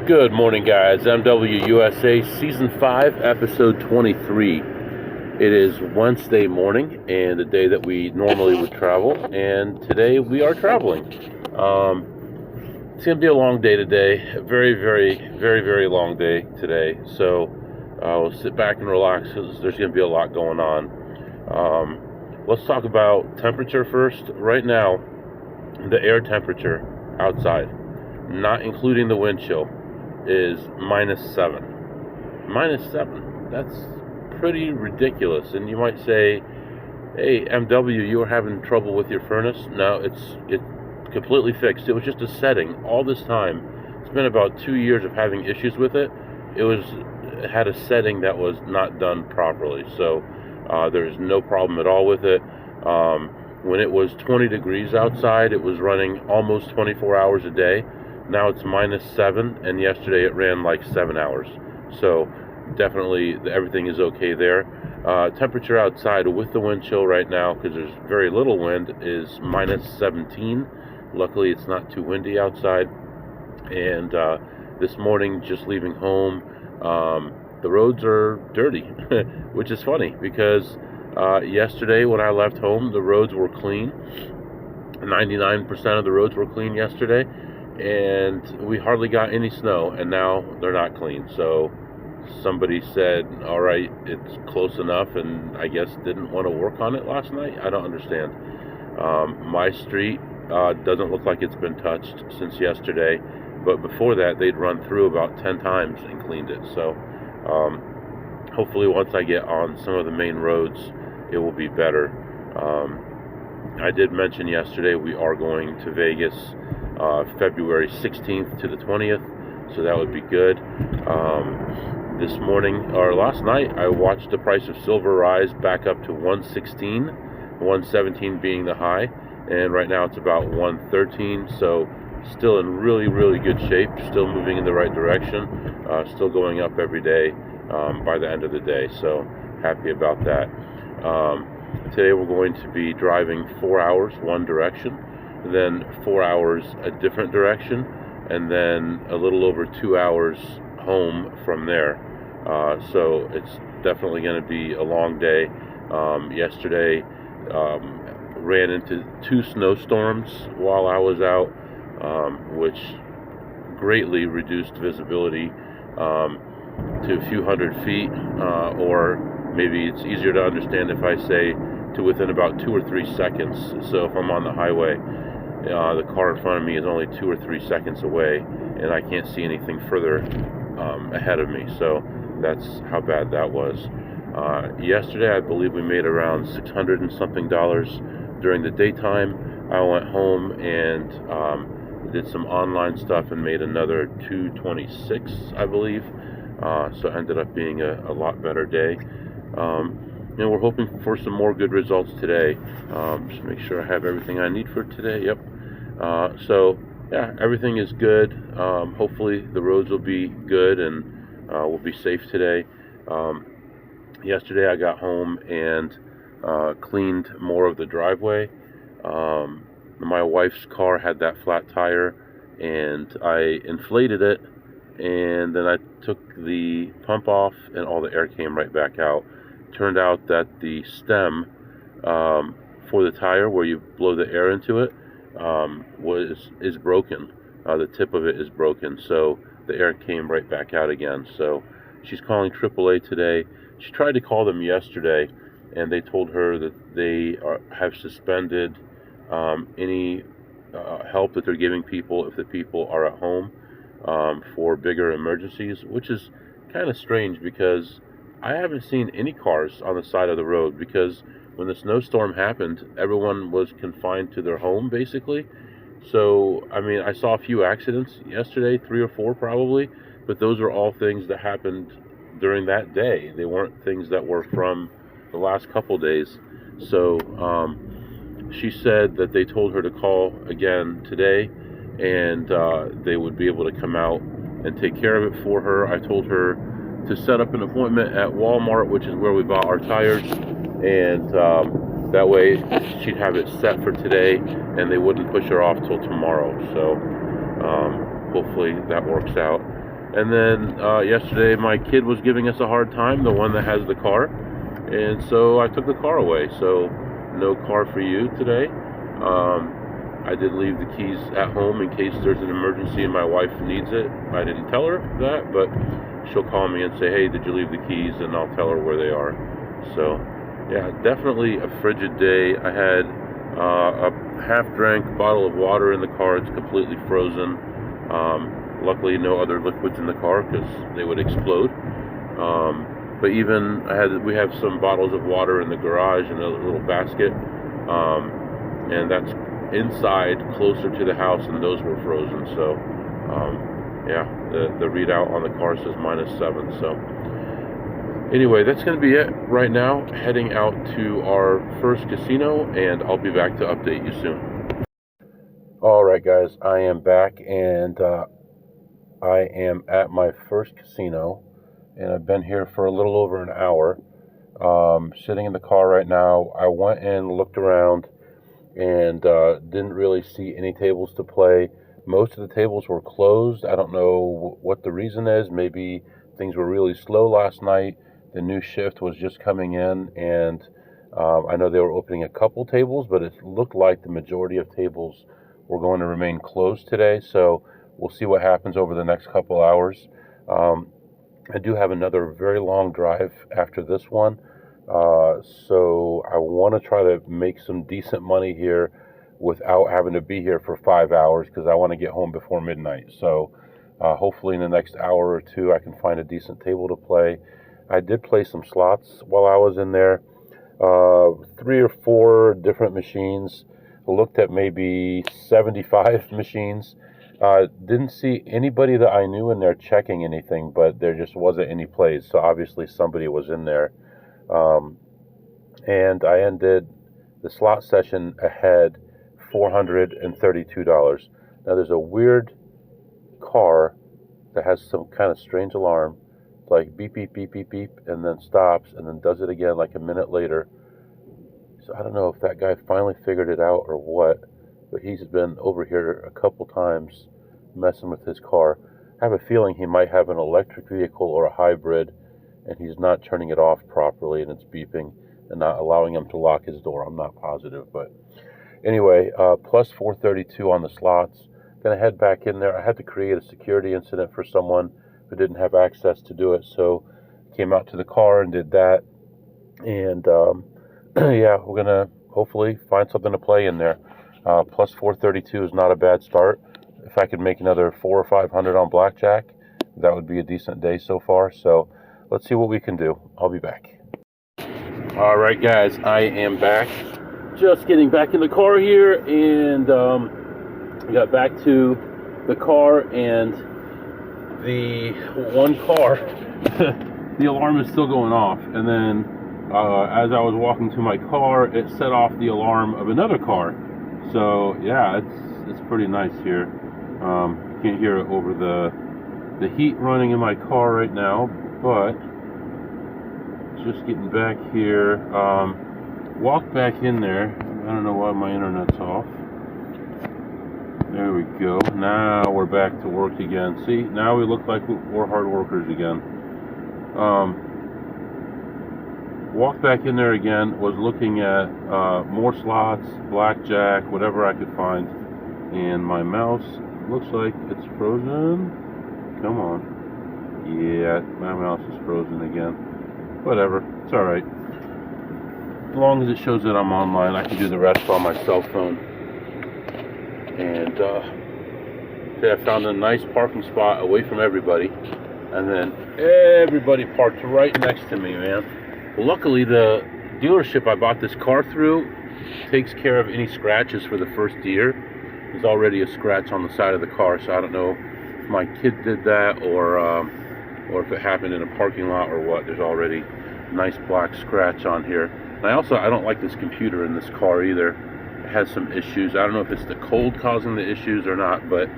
Good morning, guys. MWUSA Season 5, Episode 23. It is Wednesday morning and the day that we normally would travel, and today we are traveling. It's going to be a long day today, a very long day today, so we'll sit back and relax because there's going to be a lot going on. Let's talk about temperature first. Right now, the air temperature outside, not including the wind chill, is -7. -7. That's pretty ridiculous. And you might say, hey, MW, you were having trouble with your furnace. No, it's completely fixed. It was just a setting all this time. It's been about 2 years of having issues with it. It had a setting that was not done properly. So there's no problem at all with it. When it was 20 degrees outside, it was running almost 24 hours a day. Now it's -7, and yesterday it ran like 7 hours. So definitely everything is okay there. Temperature outside with the wind chill right now, because there's very little wind, is -17. Luckily it's not too windy outside. And this morning, just leaving home, the roads are dirty, which is funny because yesterday when I left home, the roads were clean. 99% of the roads were clean yesterday, and we hardly got any snow, and now they're not clean. So somebody said, all right, it's close enough, and I guess didn't want to work on it last night. I don't understand. My street doesn't look like it's been touched since yesterday, but before that they'd run through about 10 times and cleaned it. So hopefully once I get on some of the main roads, it will be better. I did mention yesterday we are going to Vegas February 16th to the 20th, so that would be good. This morning, or last night, I watched the price of silver rise back up to 116, 117 being the high, and right now it's about 113, so still in really good shape, still moving in the right direction, still going up every day by the end of the day, so happy about that. Today we're going to be driving 4 hours one direction, then 4 hours a different direction, and then a little over 2 hours home from there. So it's definitely going to be a long day. Yesterday ran into 2 snowstorms while I was out, which greatly reduced visibility to a few hundred feet, or maybe it's easier to understand if I say to within about 2 or 3 seconds. So if I'm on the highway, the car in front of me is only 2 or 3 seconds away, and I can't see anything further ahead of me. So that's how bad that was. Yesterday, I believe we made around $600 and something during the daytime. I went home and did some online stuff and made another $226, I believe. So it ended up being a lot better day. And we're hoping for some more good results today. Just make sure I have everything I need for today. Yep. So yeah, everything is good. Hopefully the roads will be good and we'll be safe today. Yesterday I got home and cleaned more of the driveway. My wife's car had that flat tire, and I inflated it, and then I took the pump off and all the air came right back out. Turned out that the stem for the tire, where you blow the air into it, is broken. The tip of it is broken, so the air came right back out again. So she's calling AAA today. She tried to call them yesterday, and they told her that they have suspended any help that they're giving people if the people are at home for bigger emergencies, which is kind of strange because I haven't seen any cars on the side of the road, because when the snowstorm happened, everyone was confined to their home, basically. So, I mean, I saw a few accidents yesterday, 3 or 4 probably, but those are all things that happened during that day. They weren't things that were from the last couple days. So, she said that they told her to call again today, and they would be able to come out and take care of it for her. I told her to set up an appointment at Walmart, which is where we bought our tires, and that way she'd have it set for today and they wouldn't push her off till tomorrow. So hopefully that works out. And then yesterday my kid was giving us a hard time, the one that has the car, and so I took the car away. So no car for you today. I did leave the keys at home in case there's an emergency and my wife needs it. I didn't tell her that, but she'll call me and say, hey, did you leave the keys? And I'll tell her where they are. So yeah, definitely a frigid day. I had a half-drank bottle of water in the car. It's completely frozen. Luckily, no other liquids in the car because they would explode. But even we have some bottles of water in the garage in a little basket, and that's inside closer to the house, and those were frozen. So, yeah, the readout on the car says -7. So, anyway, that's going to be it right now. Heading out to our first casino, and I'll be back to update you soon. All right, guys, I am back, and I am at my first casino, and I've been here for a little over an hour. Sitting in the car right now. I went and looked around and didn't really see any tables to play. Most of the tables were closed. I don't know what the reason is. Maybe things were really slow last night. The new shift was just coming in, and I know they were opening a couple tables, but it looked like the majority of tables were going to remain closed today. So we'll see what happens over the next couple hours. I do have another very long drive after this one, so I want to try to make some decent money here without having to be here for 5 hours, because I want to get home before midnight. So hopefully in the next hour or two I can find a decent table to play. I did play some slots while I was in there, 3 or 4 different machines. I looked at maybe 75 machines. Didn't see anybody that I knew in there checking anything, but there just wasn't any plays, so obviously somebody was in there. And I ended the slot session ahead $432. Now there's a weird car that has some kind of strange alarm. It's like beep, beep, beep, beep, beep, and then stops, and then does it again like a minute later. So I don't know if that guy finally figured it out or what, but he's been over here a couple times messing with his car. I have a feeling he might have an electric vehicle or a hybrid, and he's not turning it off properly, and it's beeping and not allowing him to lock his door. I'm not positive, but anyway, plus 432 on the slots. Gonna head back in there. I had to create a security incident for someone who didn't have access to do it, so came out to the car and did that. And yeah, we're gonna hopefully find something to play in there. Plus 432 is not a bad start. If I could make another 400 or 500 on Blackjack, that would be a decent day so far. So let's see what we can do. I'll be back. All right, guys, I am back. Just getting back in the car here, and I got back to the car, and the one car, the alarm is still going off. And then as I was walking to my car, it set off the alarm of another car. So yeah, it's pretty nice here. Can't hear it over the heat running in my car right now, but just getting back here. Walked back in there. I don't know why my internet's off. There we go. Now we're back to work again. See, now we look like we're hard workers again. Walked back in there again, was looking at more slots, blackjack, whatever I could find, and my mouse looks like it's frozen. Come on. Yeah, my mouse is frozen again. Whatever, it's alright. As long as it shows that I'm online, I can do the rest on my cell phone. And I found a nice parking spot away from everybody, and then everybody parked right next to me, man. Luckily, the dealership I bought this car through takes care of any scratches for the first year. There's already a scratch on the side of the car, so I don't know if my kid did that or if it happened in a parking lot or what. There's already a nice black scratch on here. And I don't like this computer in this car either. It has some issues. I don't know if it's the cold causing the issues or not, but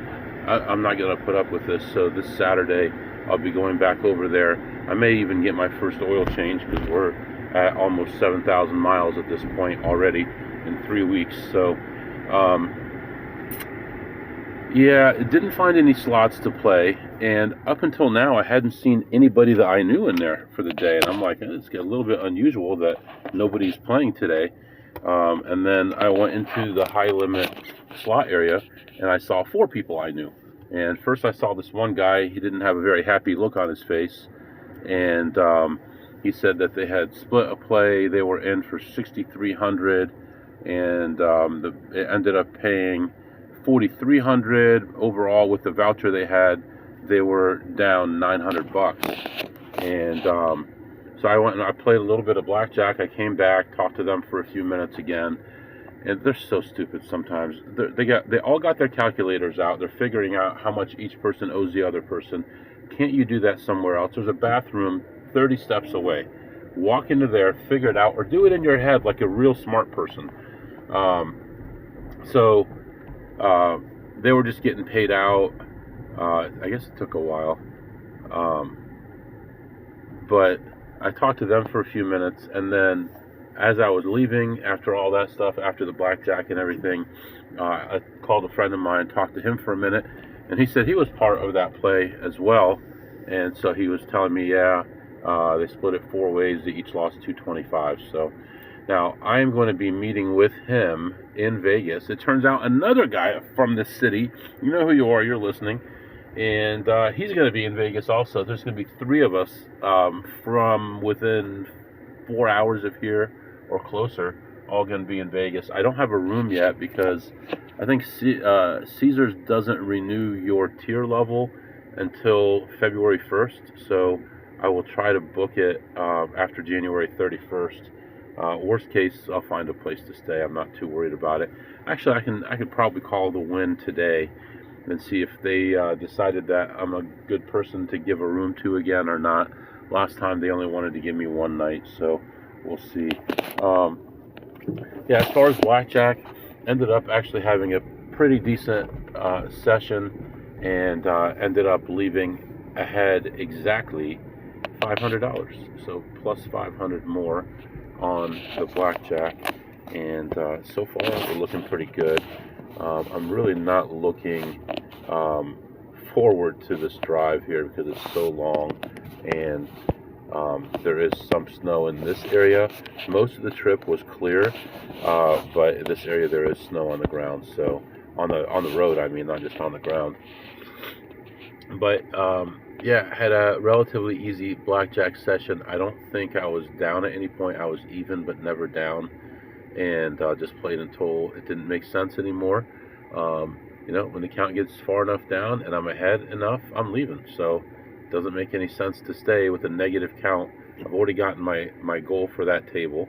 I'm not going to put up with this. So this Saturday, I'll be going back over there. I may even get my first oil change, because we're at almost 7,000 miles at this point already in 3 weeks. So Yeah, it didn't find any slots to play, and up until now, I hadn't seen anybody that I knew in there for the day. And I'm like, it's a little bit unusual that nobody's playing today. And then I went into the high limit slot area, and I saw 4 people I knew. And first, I saw this one guy. He didn't have a very happy look on his face, and he said that they had split a play. They were in for 6,300, and it ended up paying 4,300 overall. With the voucher they had, they were down $900. And so I went and I played a little bit of blackjack. I came back, talked to them for a few minutes again, and they're so stupid sometimes. They all got their calculators out. They're figuring out how much each person owes the other person. Can't you do that somewhere else? There's a bathroom 30 steps away. Walk into there, figure it out, or do it in your head like a real smart person. So they were just getting paid out. I guess it took a while. But I talked to them for a few minutes, and then as I was leaving, after all that stuff, after the blackjack and everything, I called a friend of mine, talked to him for a minute, and he said he was part of that play as well. And so he was telling me, they split it 4 ways. They each lost $225. So now I am going to be meeting with him in Vegas. It turns out another guy from this city, you know who you are, you're listening, and he's going to be in Vegas also. There's going to be 3 of us from within 4 hours of here or closer, all going to be in Vegas. I don't have a room yet because I think Caesars doesn't renew your tier level until February 1st, so I will try to book it after January 31st. Worst case, I'll find a place to stay. I'm not too worried about it. Actually, I could probably call the Wynn today and see if they decided that I'm a good person to give a room to again or not. Last time they only wanted to give me 1 night, so we'll see. Yeah, as far as blackjack, ended up actually having a pretty decent session, and ended up leaving ahead exactly $500. So plus 500 more on the blackjack, and so far we're looking pretty good. I'm really not looking forward to this drive here because it's so long, and there is some snow in this area. Most of the trip was clear, but in this area there is snow on the ground. So on the road, I mean, not just on the ground. But yeah, had a relatively easy blackjack session. I don't think I was down at any point. I was even but never down, and just played until it didn't make sense anymore. When the count gets far enough down and I'm ahead enough, I'm leaving. So it doesn't make any sense to stay with a negative count. I've already gotten my goal for that table.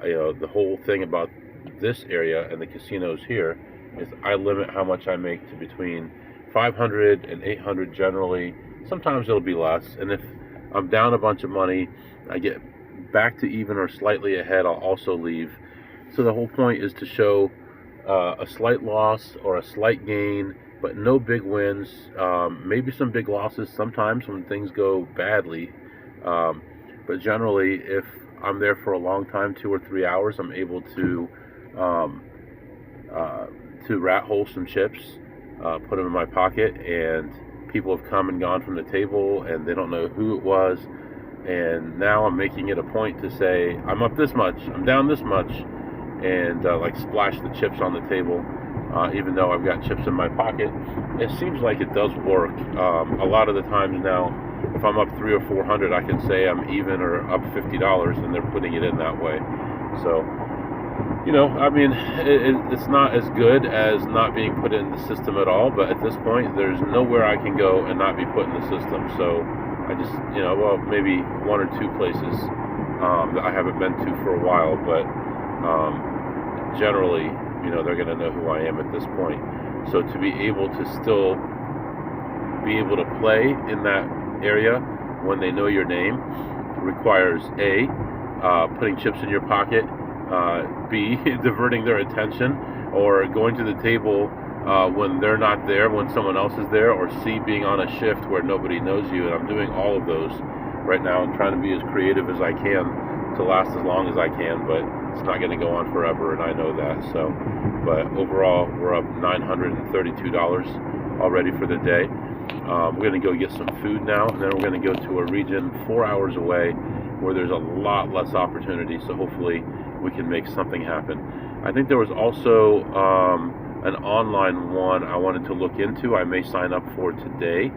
The whole thing about this area and the casinos here is I limit how much I make to between 500 and 800 generally. Sometimes it'll be less, and if I'm down a bunch of money, I get back to even or slightly ahead, I'll also leave. So the whole point is to show a slight loss or a slight gain, but no big wins. Maybe some big losses sometimes when things go badly, but generally if I'm there for a long time, 2 or 3 hours, I'm able to rat hole some chips, put them in my pocket, and people have come and gone from the table and they don't know who it was. And now I'm making it a point to say, I'm up this much, I'm down this much, and like splash the chips on the table, even though I've got chips in my pocket. It seems like it does work. A lot of the times now, if I'm up 300 or 400, I can say I'm even or up $50, and they're putting it in that way. So, I mean, it's not as good as not being put in the system at all, but at this point, there's nowhere I can go and not be put in the system. So I just, maybe 1 or 2 places that I haven't been to for a while, but generally, they're going to know who I am at this point. So to be able to still be able to play in that area when they know your name requires A, putting chips in your pocket, B, diverting their attention, or going to the table when they're not there, when someone else is there, or C, being on a shift where nobody knows you. And I'm doing all of those right now and trying to be as creative as I can to last as long as I can. But it's not going to go on forever, and I know that. So, but overall, we're up $932 already for the day. We're going to go get some food now, and then we're going to go to a region 4 hours away where there's a lot less opportunity, so hopefully we can make something happen. I think there was also an online one I wanted to look into. I may sign up for today.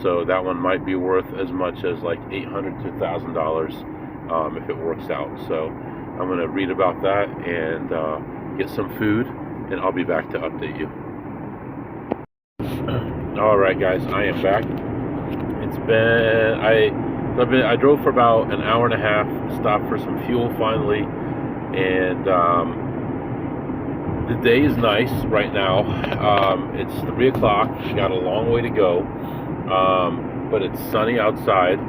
So that one might be worth as much as like $800 to $1,000 if it works out. So I'm going to read about that and get some food, and I'll be back to update you. All right, guys, I am back. It's been I drove for about an hour and a half, stopped for some fuel finally, and the day is nice right now. It's 3 o'clock. Got a long way to go, but it's sunny outside.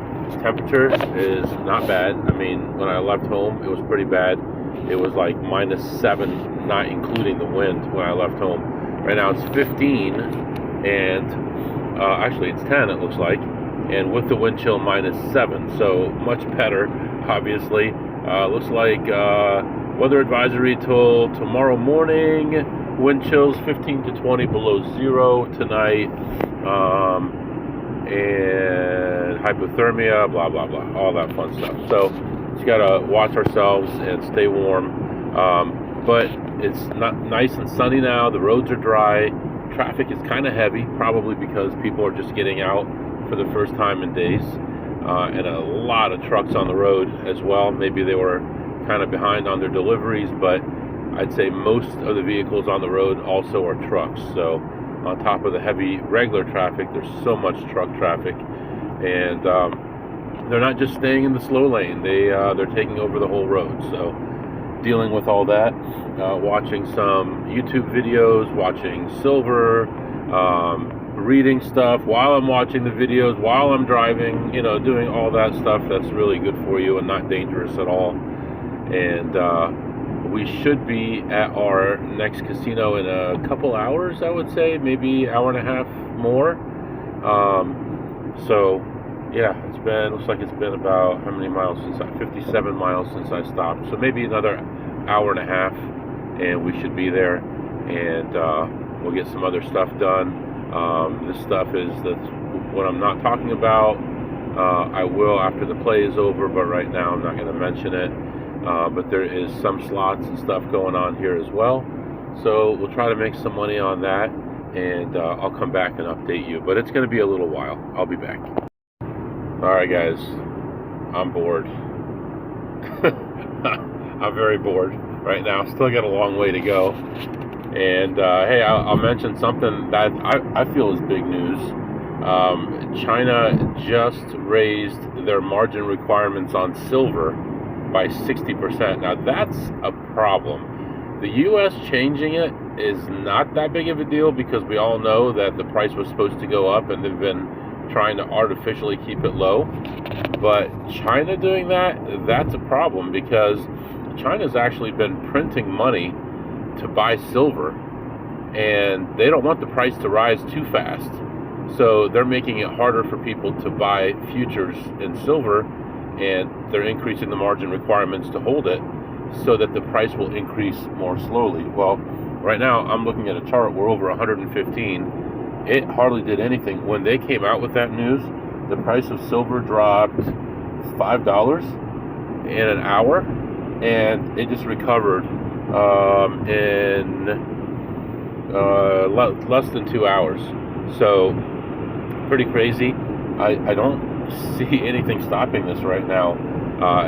Temperature is not bad. I mean, when I left home, it was pretty bad. It was like -7, not including the wind, when I left home. Right now it's 15, and actually it's 10, it looks like, and with the wind chill -7, so much better, obviously. Looks like weather advisory till tomorrow morning. Wind chills 15 to 20 below zero tonight, and hypothermia, blah blah blah, all that fun stuff. So just gotta watch ourselves and stay warm. But it's not nice and sunny now. The roads are dry. Traffic is kind of heavy, probably because people are just getting out for the first time in days, and a lot of trucks on the road as well. Maybe they were kind of behind on their deliveries, but I'd say most of the vehicles on the road also are trucks. So on top of the heavy regular traffic, there's so much truck traffic, and they're not just staying in the slow lane. They're taking over the whole road. So dealing with all that, watching some YouTube videos, watching silver, reading stuff while I'm watching the videos, while I'm driving, doing all that stuff that's really good for you and not dangerous at all. And we should be at our next casino in a couple hours, I would say, maybe hour and a half more. So yeah, looks like it's been about, how many miles 57 miles since I stopped. So maybe another hour and a half, and we should be there, and we'll get some other stuff done. This stuff is what I'm not talking about. I will after the play is over, but right now I'm not going to mention it. But there is some slots and stuff going on here as well. So we'll try to make some money on that, and I'll come back and update you. But it's going to be a little while. I'll be back. Alright guys, I'm bored. I'm very bored right now. Still got a long way to go. And hey, I'll mention something that I feel is big news. China just raised their margin requirements on silver by 60%. Now that's a problem. The U.S. changing it is not that big of a deal, because we all know that the price was supposed to go up, and they've been trying to artificially keep it low. But China doing that's a problem, because China's actually been printing money to buy silver, and they don't want the price to rise too fast. So they're making it harder for people to buy futures in silver, and they're increasing the margin requirements to hold it so that the price will increase more slowly. Well, right now I'm looking at a chart, we're over 115. It hardly did anything. When they came out with that news, the price of silver dropped $5 in an hour, and it just recovered in less than 2 hours. So pretty crazy. I don't see anything stopping this right now.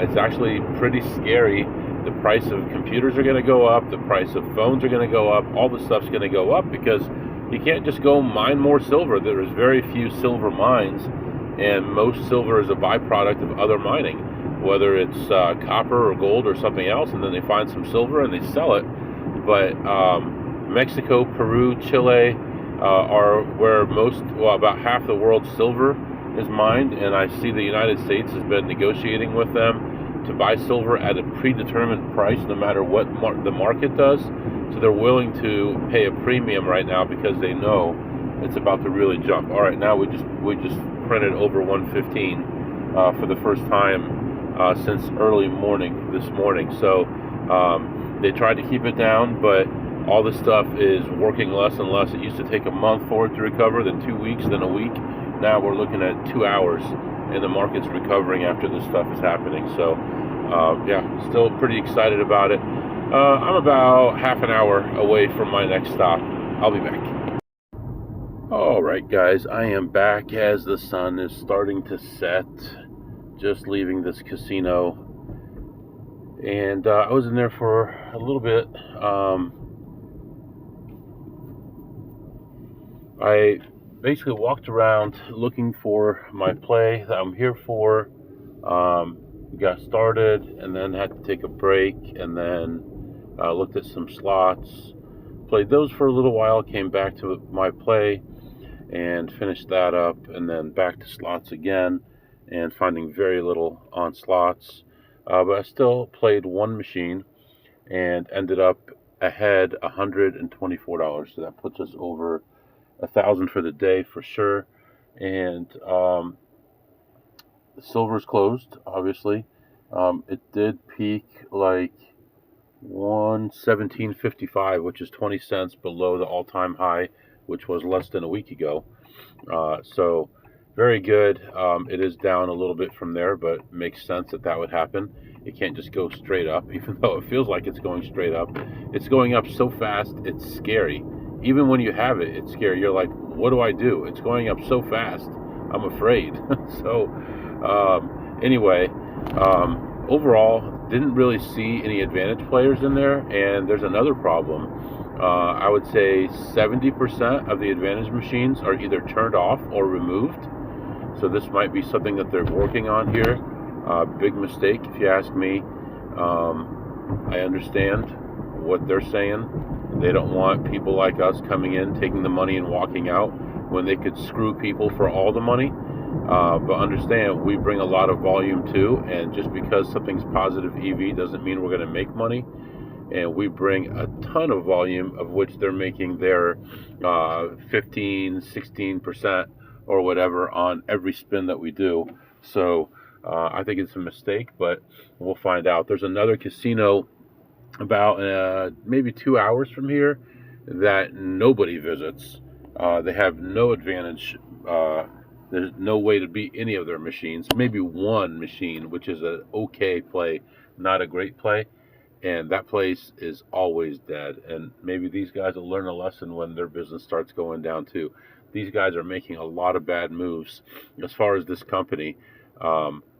It's actually pretty scary. The price of computers are going to go up, the price of phones are going to go up, all the stuff's going to go up, because you can't just go mine more silver. There's very few silver mines, and most silver is a byproduct of other mining, whether it's copper or gold or something else, and then they find some silver and they sell it. But Mexico, Peru, Chile are where about half the world's silver is mined, and I see the United States has been negotiating with them to buy silver at a predetermined price, no matter what the market does. So they're willing to pay a premium right now because they know it's about to really jump. All right, now we just printed over 115 for the first time since early morning this morning. So they tried to keep it down, but all this stuff is working less and less. It used to take a month for it to recover, then 2 weeks, then a week. Now we're looking at 2 hours, and the market's recovering after this stuff is happening. So yeah, still pretty excited about it. I'm about half an hour away from my next stop. I'll be back. All right, guys, I am back as the sun is starting to set. Just leaving this casino, and I was in there for a little bit. I basically walked around looking for my play that I'm here for. Got started and then had to take a break, and then looked at some slots, played those for a little while, came back to my play and finished that up, and then back to slots again, and finding very little on slots. But I still played one machine and ended up ahead $124. So that puts us over $1,000 for the day for sure. And the silver's closed, obviously. It did peak like 117.55, which is 20 cents below the all-time high, which was less than a week ago. So very good. It is down a little bit from there, but makes sense that that would happen. It can't just go straight up, even though it feels like it's going straight up. It's going up so fast, it's scary. Even when you have it, it's scary. You're like, what do I do? It's going up so fast. I'm afraid. So anyway, overall, didn't really see any advantage players in there. And there's another problem. I would say 70% of the advantage machines are either turned off or removed. So this might be something that they're working on here. Big mistake, if you ask me. I understand what they're saying. They don't want people like us coming in, taking the money and walking out when they could screw people for all the money. But understand, we bring a lot of volume too, and just because something's positive EV doesn't mean we're going to make money. And we bring a ton of volume, of which they're making their 15, 16% or whatever on every spin that we do. So I think it's a mistake, but we'll find out. There's another casino about maybe 2 hours from here that nobody visits. They have no advantage. There's no way to beat any of their machines. Maybe one machine, which is an okay play, not a great play. And that place is always dead. And maybe these guys will learn a lesson when their business starts going down too. These guys are making a lot of bad moves as far as this company,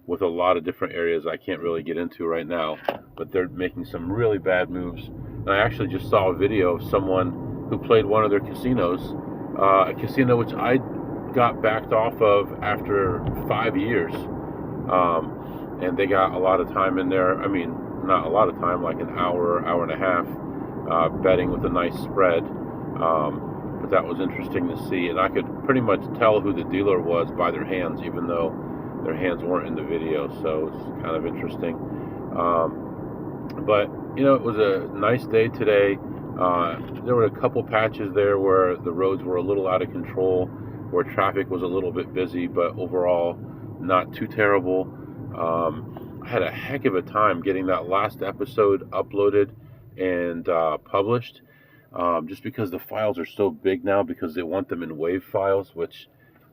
with a lot of different areas I can't really get into right now. But they're making some really bad moves. And I actually just saw a video of someone who played one of their casinos, a casino which I got backed off of after 5 years. And they got a lot of time in there. I mean, not a lot of time, like an hour, hour and a half, betting with a nice spread. But that was interesting to see. And I could pretty much tell who the dealer was by their hands, even though their hands weren't in the video. So it's kind of interesting. But, you know, it was a nice day today. There were a couple patches there where the roads were a little out of control, where traffic was a little bit busy, but overall not too terrible. I had a heck of a time getting that last episode uploaded and published, just because the files are so big now, because they want them in WAV files, which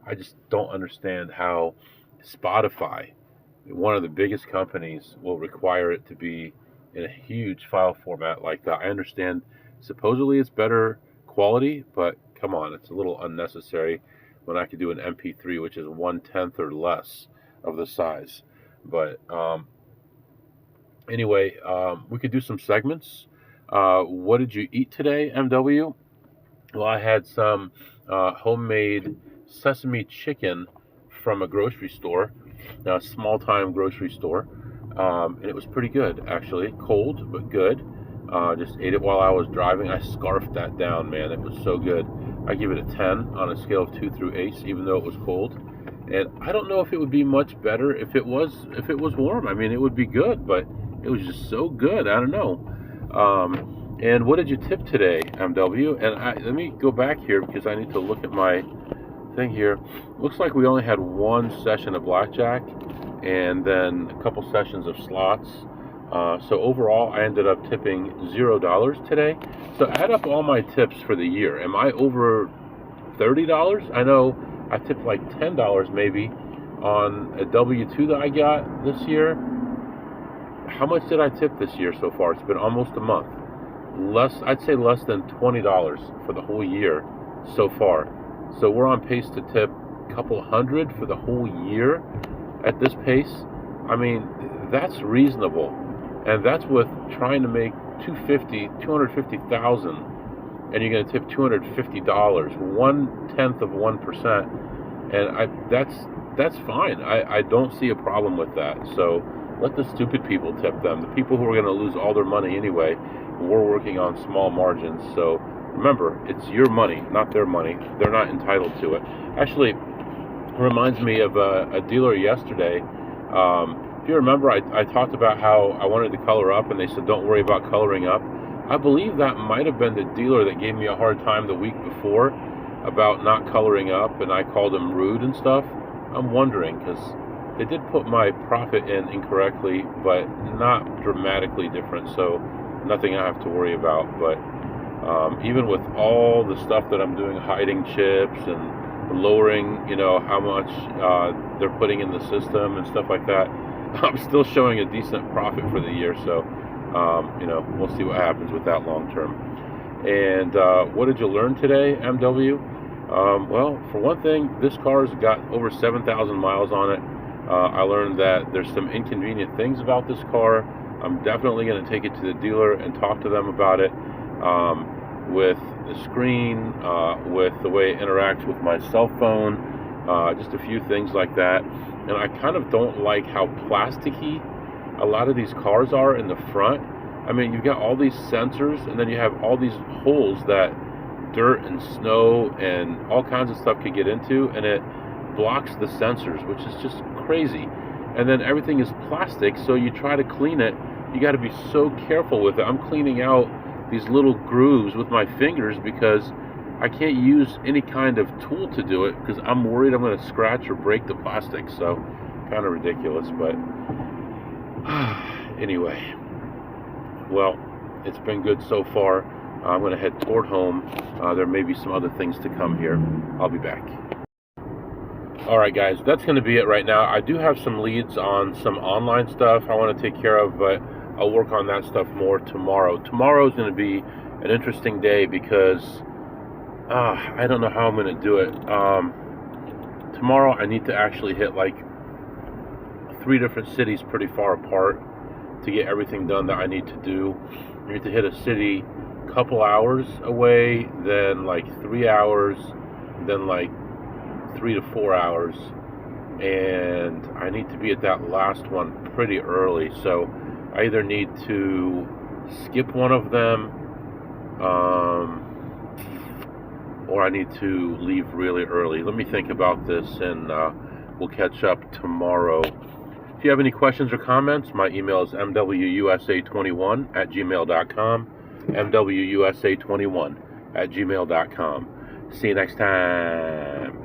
I just don't understand how Spotify, one of the biggest companies, will require it to be in a huge file format like that. I understand supposedly it's better quality, but come on, it's a little unnecessary when I could do an MP3, which is 1/10 or less of the size. But anyway, we could do some segments. What did you eat today, MW? Well, I had some homemade sesame chicken from a grocery store, a small-time grocery store, and it was pretty good, actually. Cold, but good. Just ate it while I was driving. I scarfed that down, man. It was so good. I give it a 10 on a scale of 2 through 8, even though it was cold. And I don't know if it would be much better if it was warm. I mean, it would be good, but it was just so good. I don't know. And what did you tip today, MW? And let me go back here because I need to look at my thing here. Looks like we only had one session of Blackjack, and then a couple sessions of slots. So overall, I ended up tipping $0 today. So add up all my tips for the year. Am I over $30? I know I tipped like $10 maybe on a W-2 that I got this year. How much did I tip this year so far? It's been almost a month. I'd say less than $20 for the whole year so far. So we're on pace to tip a couple hundred for the whole year at this pace. I mean, that's reasonable. And that's with trying to make $250,000, and you're going to tip $250, 1/10 of 1%, and that's fine. I don't see a problem with that. So let the stupid people tip them. The people who are going to lose all their money anyway. We're working on small margins. So remember, it's your money, not their money. They're not entitled to it. Actually, it reminds me of a dealer yesterday. If you remember, I talked about how I wanted to color up, and they said, don't worry about coloring up. I believe that might have been the dealer that gave me a hard time the week before about not coloring up, and I called him rude and stuff. I'm wondering, because they did put my profit in incorrectly, but not dramatically different, so nothing I have to worry about. But even with all the stuff that I'm doing, hiding chips and lowering, how much they're putting in the system and stuff like that, I'm still showing a decent profit for the year. So, we'll see what happens with that long term. And what did you learn today, MW? Well, for one thing, this car's got over 7,000 miles on it. I learned that there's some inconvenient things about this car. I'm definitely going to take it to the dealer and talk to them about it. With the screen, with the way it interacts with my cell phone, just a few things like that. And I kind of don't like how plasticky a lot of these cars are in the front. I mean, you've got all these sensors, and then you have all these holes that dirt and snow and all kinds of stuff could get into, and it blocks the sensors, which is just crazy. And then everything is plastic, so you try to clean it, you got to be so careful with it. I'm cleaning out these little grooves with my fingers because I can't use any kind of tool to do it because I'm worried I'm going to scratch or break the plastic. So kind of ridiculous, but anyway, well, it's been good so far. I'm going to head toward home. There may be some other things to come here. I'll be back. All right, guys, that's going to be it right now. I do have some leads on some online stuff I want to take care of, but I'll work on that stuff more tomorrow. Tomorrow is going to be an interesting day because I don't know how I'm going to do it. Tomorrow I need to actually hit like 3 different cities pretty far apart to get everything done that I need to do. I need to hit a city a couple hours away, then like 3 hours, then like 3 to 4 hours, and I need to be at that last one pretty early. So I either need to skip one of them, or I need to leave really early. Let me think about this, and we'll catch up tomorrow. If you have any questions or comments, my email is mwusa21@gmail.com, mwusa21@gmail.com. See you next time.